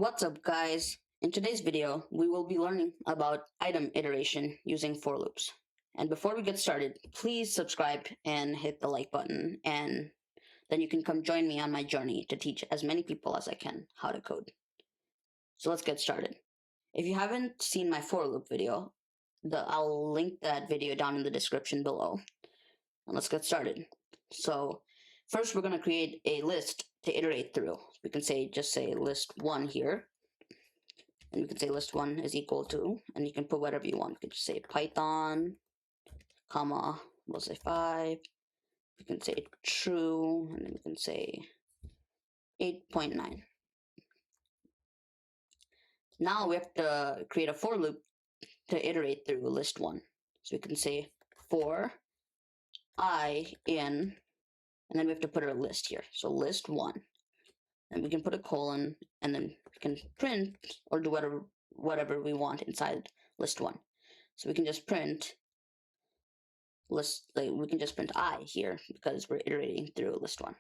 What's up, guys? In today's video, we will be learning about item iteration using for loops. And before we get started, please subscribe and hit the like button, and then you can come join me on my journey to teach as many people as I can how to code. So let's get started. If you haven't seen my for loop video, I'll link that video down in the description below. And let's get started. So first, we're going to create a list to iterate through. We can just say list1 here, and you can say list1 is equal to, and you can put whatever you want. You can just say Python, comma, we'll say 5. You can say true, and then you can say 8.9. Now we have to create a for loop to iterate through list1. So we can say for I in, and then we have to put our list here. So list1. And we can put a colon, and then we can print or do whatever we want inside list1. So we can just print we can just print I here because we're iterating through list1.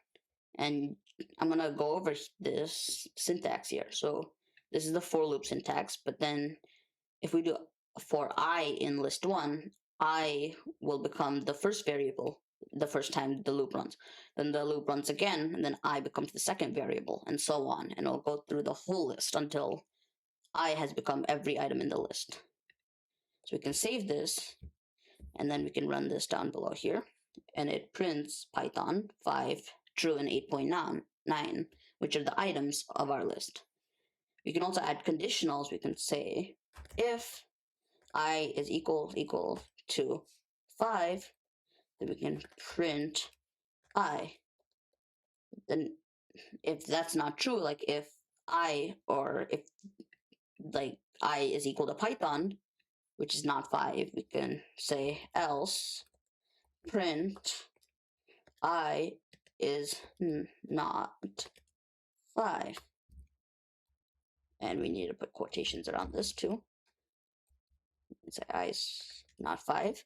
And I'm gonna go over this syntax here. So this is the for loop syntax, but then if we do for I in list1, I will become the first variable the first time the loop runs. Then the loop runs again, and then I becomes the second variable, and so on. And it'll go through the whole list until I has become every item in the list. So we can save this, and then we can run this down below here, and it prints Python 5, true, and 8.9, which are the items of our list. We can also add conditionals. We can say if I is equal to 5, then we can print I. Then if that's not true, like if I, or if like I is equal to Python, which is not 5, we can say else print I is not 5. And we need to put quotations around this too. Say I is not 5.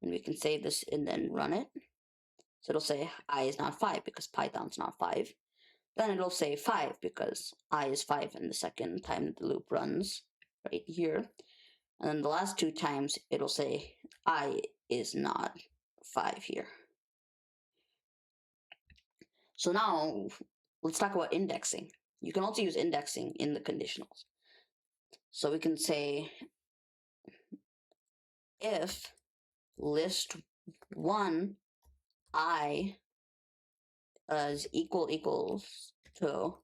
And we can save this and then run it. So it'll say I is not 5 because Python's not 5. Then it'll say 5 because I is 5 in the second time the loop runs right here. And then the last 2 times it'll say I is not 5 here. So now let's talk about indexing. You can also use indexing in the conditionals. So we can say if list1 I is equals to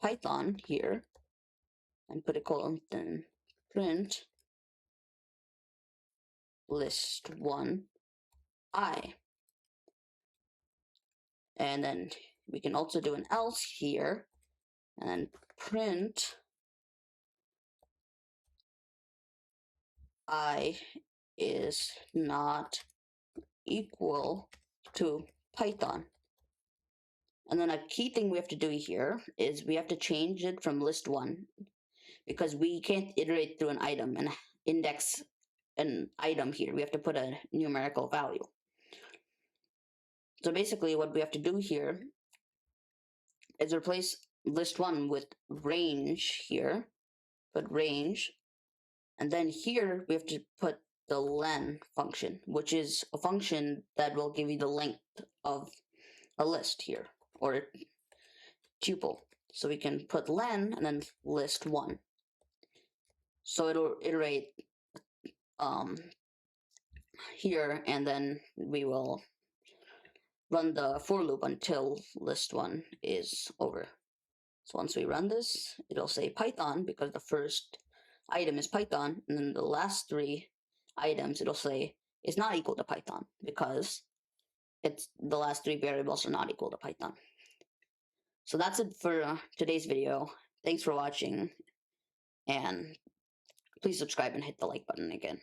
Python here, and put a colon, then print list1 I. And then we can also do an else here, and print I is not equal to Python. And then a key thing we have to do here is we have to change it from list1, because we can't iterate through an item and index an item here. We have to put a numerical value. So basically what we have to do here is replace list1 with range here, put range, and then here we have to put the len function, which is a function that will give you the length of a list here, or tuple. So we can put len and then list1. So it'll iterate here, and then we will run the for loop until list1 is over. So once we run this, it'll say Python because the first item is Python, and then the last 3 items it'll say is not equal to Python because the last 3 variables are not equal to Python. So that's it for today's video. Thanks for watching, and please subscribe and hit the like button again.